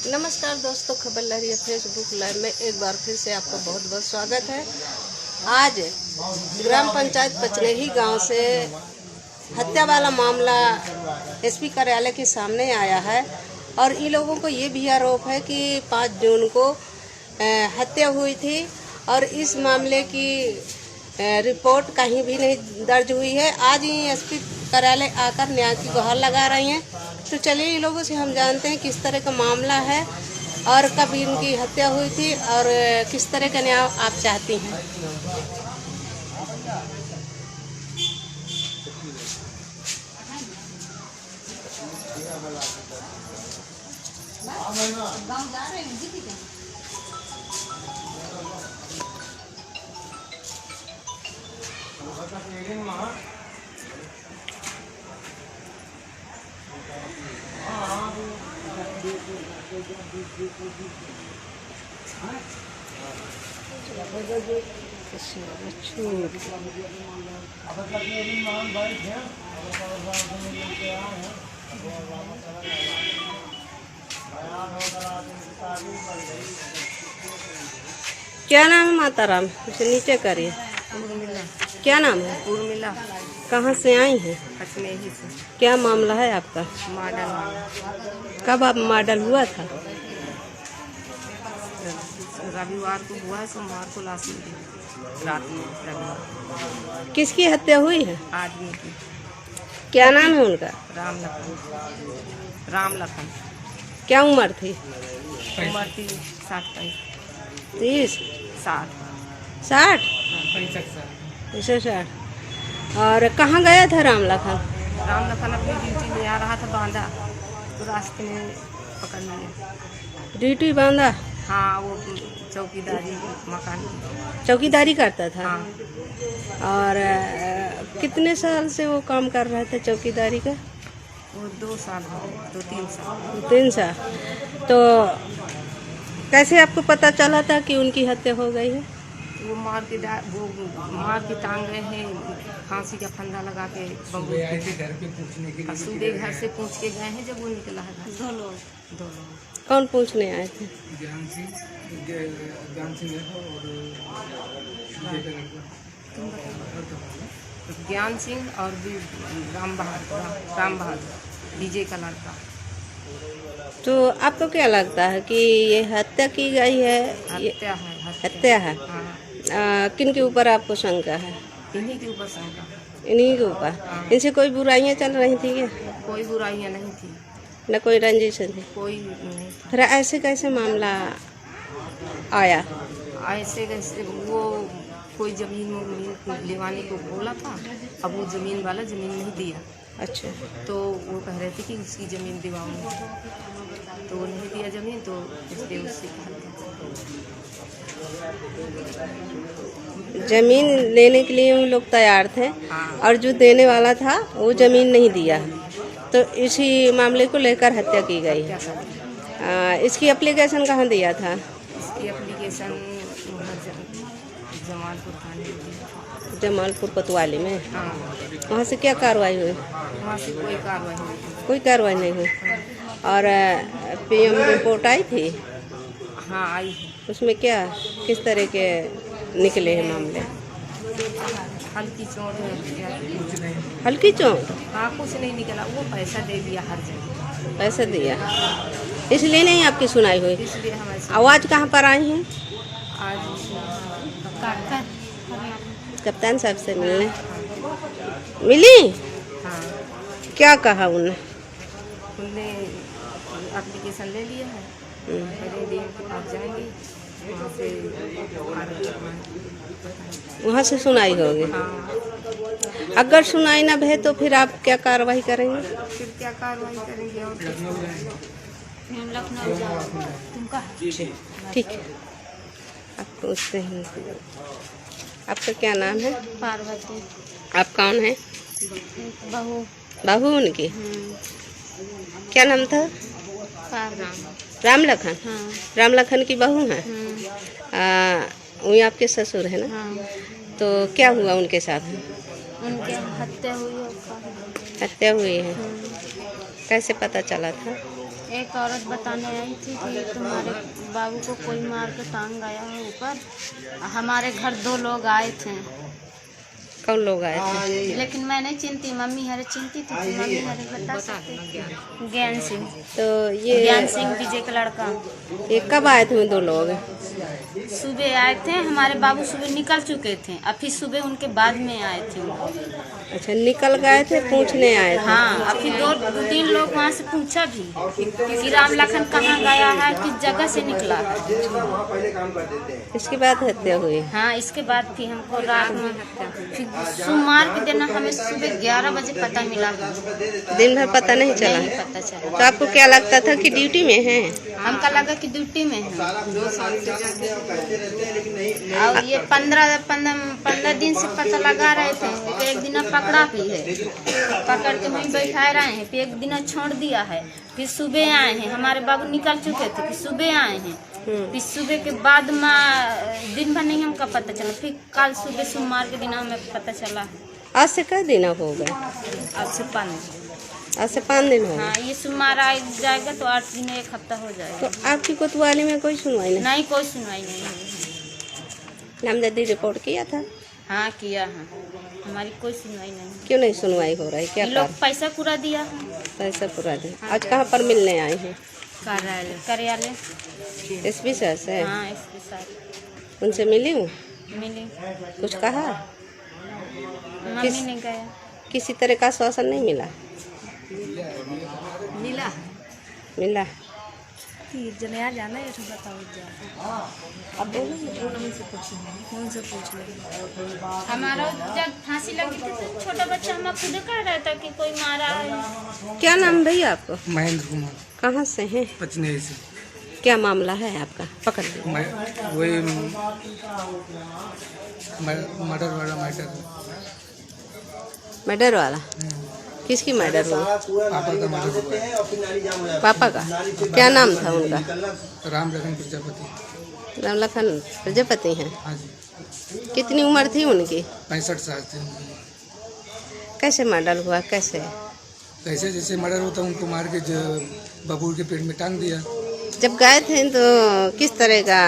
नमस्कार दोस्तों, खबर लहरी फेसबुक लाइव में एक बार फिर से आपका बहुत बहुत स्वागत है। आज ग्राम पंचायत पचनेही गांव से हत्या वाला मामला एसपी कार्यालय के सामने आया है और इन लोगों को ये भी आरोप है कि 5 जून को हत्या हुई थी और इस मामले की रिपोर्ट कहीं भी नहीं दर्ज हुई है। आज ही एसपी कार्यालय आकर न्याय की गुहार लगा रही हैं। तो चलिए इन लोगों से हम जानते हैं किस तरह का मामला है और कब इनकी हत्या हुई थी और किस तरह का न्याय आप चाहती हैं। क्या नाम है माता राम? उसे नीचे करिए। उर्मिला। क्या नाम है? उर्मिला। कहाँ से आई हैं? पचनेही से। क्या मामला है आपका? मॉडल। कब आप मॉडल हुआ था? रविवार को हुआ है, सोमवार को लाश मिली रात में। रविवार किसकी हत्या हुई है? आदमी की। क्या नाम है उनका? राम लखन। राम लखन। क्या उम्र थी? उम्र थी 60 30 60 60 60। और कहाँ गया था राम लखन? राम लखन अपनी ड्यूटी में आ रहा था बांधा, तो रास्ते में पकड़ लिया। ड्यूटी बांधा? हाँ, वो चौकीदारी मकान की चौकीदारी करता था। हाँ। और कितने साल से वो काम कर रहा था चौकीदारी का? वो 2 साल हो गए, 2-3 साल। 3 साल। तो कैसे आपको पता चला था कि उनकी हत्या हो गई है? वो मार के टांग रहे हैं, फांसी का फंदा लगा के सूदे घर से पूछ के गए हैं। जब वो निकला है 2 लोग। कौन पूछने आए थे? ज्ञान सिंह और राम बहादुर डीजे का लड़का। तो आपको क्या लगता है कि ये हत्या की गई है? हत्या है। हत्या है। हाँ। किन के ऊपर आपको शंका है? इन्हीं के ऊपर शंका। इन्हीं के ऊपर। हाँ। इनसे कोई बुराइयां चल रही थी क्या? कोई बुराइयां नहीं थी, न कोई रंजिश थी? कोई नहीं। फिर ऐसे कैसे मामला आया? ऐसे कैसे वो कोई जमीन लेवाने को बोला था, अब वो जमीन वाला जमीन नहीं दिया। अच्छा। तो वो कह रहे थे कि उसकी ज़मीन दिवाऊंगा, तो वो नहीं दिया ज़मीन, तो इसलिए उससे जमीन लेने के लिए उन लोग तैयार थे। हाँ। और जो देने वाला था वो जमीन नहीं दिया, तो इसी मामले को लेकर हत्या की गई है। इसकी एप्लीकेशन कहाँ दिया था? इसकी एप्लीकेशन जमालपुर थाने में दिया। जमालपुर कोतवाली में? हाँ। वहाँ से क्या कार्रवाई हुई? वहाँ से कोई कार्रवाई नहीं। कोई कार्रवाई नहीं हुई। और पीएम रिपोर्ट आई थी? हाँ, आई है। उसमें क्या किस तरह के निकले हैं मामले? हल्की चोट है। हल्की चोट? हाँ, कुछ नहीं निकला, वो पैसा दे दिया हर जगह। पैसा दिया, इसलिए नहीं आपकी सुनाई हुई? इसलिए हम ऐसे। आवाज़ कहाँ पर आई हैं? आज कप्तान साहब से मिलने मिली? हाँ। क्या कहा उन्होंने? उनने एप्लीकेशन ले लिया है, पहले दिन के पास जाएंगे, वहाँ से सुनाई होगी। हाँ। अगर सुनाई ना भे तो फिर आप क्या कार्रवाई करेंगे? फिर क्या कार्रवाई करेंगे? और लखनऊ जाओ। ठीक है, आप पूछते हैं। आपका क्या नाम है? पार्वती। आप कौन है? बहू। बहू उनकी? क्या नाम था? राम लखन। हाँ। राम लखन की बहू है? वही आपके ससुर है ना? हाँ। तो क्या हुआ उनके साथ? उनके हत्या हुई है। हत्या हुई है? कैसे पता चला था? एक औरत बताने आई थी कि तुम्हारे बाबू को कोई मार के टांग गया है ऊपर। हमारे घर 2 लोग आए थे, कौन लोग आए थे? लेकिन मैं नहीं चिंती, मम्मी हरे चिंती थी, तो मम्मी हरे बता सकते। ज्ञान सिंह, तो ये ज्ञान सिंह विजय का लड़का। ये कब आए थे 2 लोग? सुबह आए थे, हमारे बाबू सुबह निकल चुके थे, और फिर सुबह उनके बाद में आए थे। अच्छा, निकल गए थे, पूछने आए थे। हाँ, और फिर 2-3 लोग वहाँ से पूछा भी कि राम लखन कहाँ गया है, किस जगह से निकला है। इसके बाद हत्या हुई? हाँ, इसके बाद फिर हमको रात में फिर सोमवार के दिन हमें सुबह 11 बजे पता मिला। दिन भर पता नहीं चला? नहीं पता चला। तो आपको क्या लगता था कि ड्यूटी में है? हमको लगा कि ड्यूटी में है। और ये 15 दिन से पता लगा रहे थे कि एक दिन पकड़ा भी है, पकड़ के वहीं बैठा रहे हैं, फिर एक दिन छोड़ दिया है, फिर सुबह आए हैं। हमारे बाबू निकल चुके थे, फिर सुबह आए हैं, फिर सुबह के बाद में दिन भर नहीं हमको पता चला, फिर कल सुबह सोमवार के दिन हमें पता चला है। आज से कई दिन हो गए? आज से 5 दिन। आज से 5 दिन हो गए। हाँ, ये सोमवार आ जाएगा तो 8 दिन 1 हफ्ता हो जाएगा। तो आपकी कोतवाली में कोई सुनवाई नहीं? नहीं, कोई सुनवाई नहीं है। नामजदी रिपोर्ट किया था? हाँ, किया है, हमारी कोई सुनवाई नहीं। क्यों नहीं सुनवाई हो रहा है? क्या ये लोग पैसा पूरा दिया है। पैसा पूरा दे? आज कहाँ पर मिलने आए हैं? कार्यालय। एसपी सर से? हाँ, इसके साथ उनसे मिली हूँ? मिली। कुछ कहा? मम्मी ने गया। किसी तरह का आश्वासन नहीं मिला? मिला। जने जाना है तो बताओ। अब उनसे पूछ ले। हमारा जब फांसी लगी थी तो छोटा बच्चा हम खुद कह रहा था कि कोई मारा है। क्या नाम भैया आपको? महेंद्र कुमार। कहाँ से हैं? पचनेही से। क्या मामला है आपका? पकड़ लो। वही मर्डर वाला मैटर। मर्डर वाला? किसकी मर्डर हुआ? पापा का मर्डर हुआ है। पापा का? क्या नाम था उनका? राम लखन प्रजापति। राम लखन प्रजापति हैं? हाँ जी। कितनी उम्र थी उनकी? 65 साल थे। कैसे मर्डर हुआ? कैसे? कैसे जैसे मर्डर होता उनको मार के बबूर के पेट में टांग दिया। जब गए थे तो किस तरह का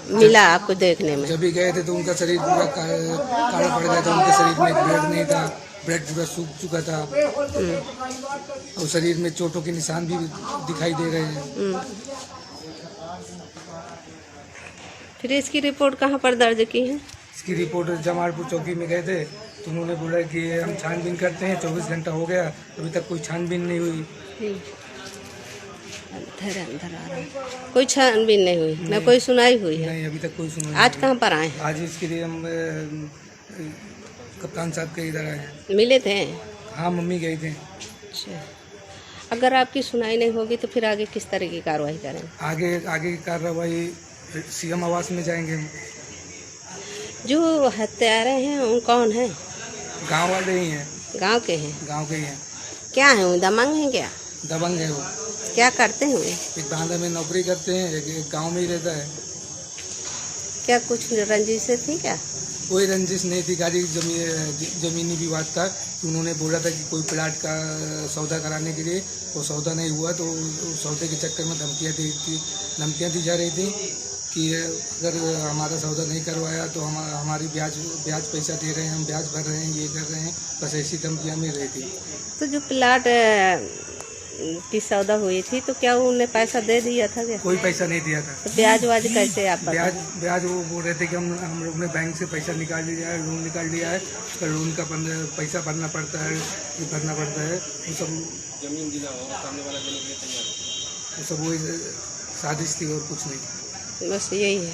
मिला आपको देखने में? जब भी गए थे तो उनका शरीर पूरा काला पड़ गया था, उनके शरीर में ब्लड नहीं था, ब्लड पूरा सूख चुका था और शरीर में चोटों के निशान भी दिखाई दे रहे हैं। फिर इसकी रिपोर्ट कहाँ पर दर्ज की है? इसकी रिपोर्ट जमालपुर चौकी में गए थे तो उन्होंने बोला कि हम छानबीन करते हैं, 24 घंटा हो गया अभी तक कोई छानबीन नहीं हुई। अंदर आ रहा है। कोई छानबीन नहीं हुई? न कोई सुनाई हुई है? नहीं, अभी तक कोई सुनाई। आज कहाँ पर आए? आज इसके लिए हम कप्तान साहब के इधर आए हैं। मिले थे? हाँ, मम्मी गई थे। अच्छा, अगर आपकी सुनाई नहीं होगी तो फिर आगे किस तरह की कार्रवाई करें? आगे की कार्रवाई सीएम आवास में जाएंगे। जो हत्यारे हैं उन कौन है? गांव वाले ही हैं। गांव के हैं? गांव के ही हैं। क्या है वो? दबंग है क्या? दबंग है वो। क्या करते हैं वो? एक बांधा में नौकरी करते हैं, एक गांव में ही रहता है। क्या कुछ रंजिश थी क्या? कोई रंजिश नहीं थी, गाड़ी जमीनी विवाद था। उन्होंने बोला था कि कोई प्लाट का सौदा कराने के लिए, वो सौदा नहीं हुआ तो सौदे के चक्कर में धमकियाँ दी जा रही थी कि अगर हमारा सौदा नहीं करवाया तो हमारी ब्याज पैसा दे रहे हैं, हम ब्याज भर रहे हैं, ये कर रहे हैं, बस ऐसी धमकियाँ मिल रही थी। तो जो प्लाट की सौदा हुई थी तो क्या उन्होंने पैसा दे दिया था क्या? कोई पैसा नहीं दिया था। तो ब्याज वाज कैसे आप? ब्याज वो बोल रहे थे कि हम लोग ने बैंक से पैसा निकाल लिया है, लोन निकाल लिया है, तो लोन का पैसा भरना पड़ता है, ये भरना पड़ता है। वो सब जमीन दिला होगा सामने वाला देने के लिए तैयार, वो सब वही साजिश थी और कुछ नहीं। बस यही है।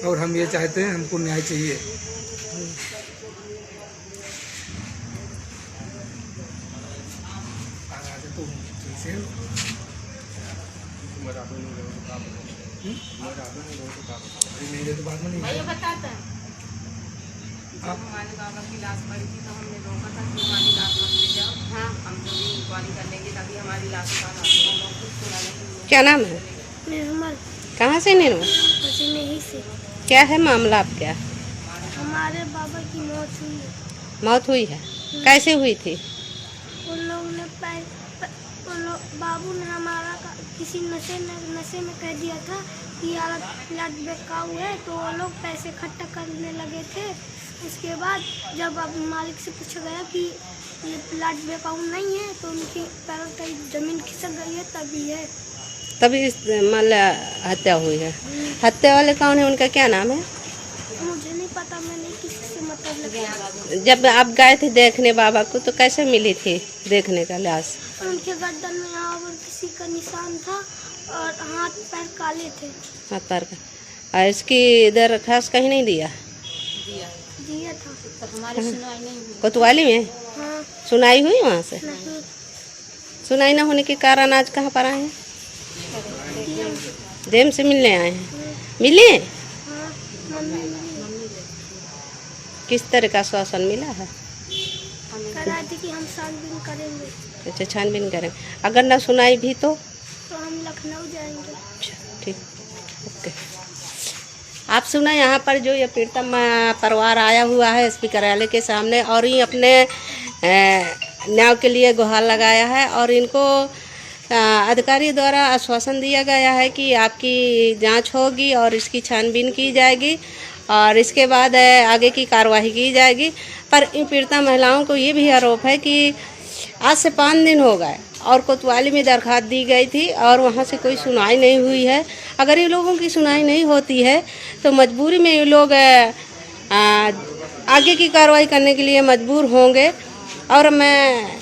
और हम ये चाहते हैं, हमको न्याय चाहिए। भैया बताते हैं, हमारे बाबा की लाश पड़ी थी तो हमने रोका था कि हमारी लाश मत ले जाओ। हाँ, हम जो भी इंक्वायरी कर लेंगे तभी हमारी लाश का क्या नाम है? निर्मल। कहाँ से निर्मल? नहीं से। क्या है मामला आप? क्या हमारे बाबा की मौत हुई है। मौत हुई है? कैसे हुई थी? उन लोगों ने बाबू ने हमारा किसी नशे में कह दिया था कि यार प्लाट बेकाऊ है, तो वो लोग पैसे इकट्ठा करने लगे थे। उसके बाद जब अब मालिक से पूछा गया कि ये प्लाट बेकाऊ नहीं है, तो उनकी पैरों की ज़मीन खिसक गई है, तभी है। तभी मतलब हत्या हुई है। हत्या वाले कौन है, उनका क्या नाम है? मुझे नहीं पता, मैंने किसी से मतलब लगाया। जब आप गए थे देखने बाबा को तो कैसे मिली थी देखने का लाश? उनके गर्दन में यहाँ पर किसी का निशान था और हाथ पैर काले थे। हाथ पैर का। और इसकी दरखास्त कहीं नहीं दिया? दिया था। तो हमारी सुनवाई नहीं हुई। कोतवाली में हाँ। सुनाई हुई वहाँ से? नहीं। सुनाई न होने के कारण आज कहाँ पर आए हैं? जेम से मिलने आए हैं। मिले? हाँ, मम्मी मिली। किस तरह का आश्वासन मिला है? कह रहे थे कि हम छानबीन करेंगे, अच्छा, छानबीन करें। अगर न सुनाई भी तो हम लखनऊ जाएंगे। ठीक, ओके। आप सुना यहाँ पर जो ये पीड़ितम परिवार आया हुआ है एसपी कार्यालय के सामने और ही अपने न्याय के लिए गुहार लगाया है और इनको अधिकारी द्वारा आश्वासन दिया गया है कि आपकी जांच होगी और इसकी छानबीन की जाएगी और इसके बाद आगे की कार्रवाई की जाएगी। पर इन पीड़िता महिलाओं को ये भी आरोप है कि आज से 5 दिन हो गए और कोतवाली में दरखास्त दी गई थी और वहाँ से कोई सुनाई नहीं हुई है। अगर ये लोगों की सुनाई नहीं होती है तो मजबूरी में ये लोग आगे की कार्रवाई करने के लिए मजबूर होंगे और मैं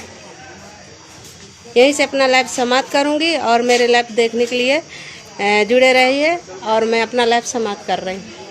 यहीं से अपना लाइव समाप्त करूँगी और मेरे लाइव देखने के लिए जुड़े रहिए और मैं अपना लाइव समाप्त कर रही हूँ।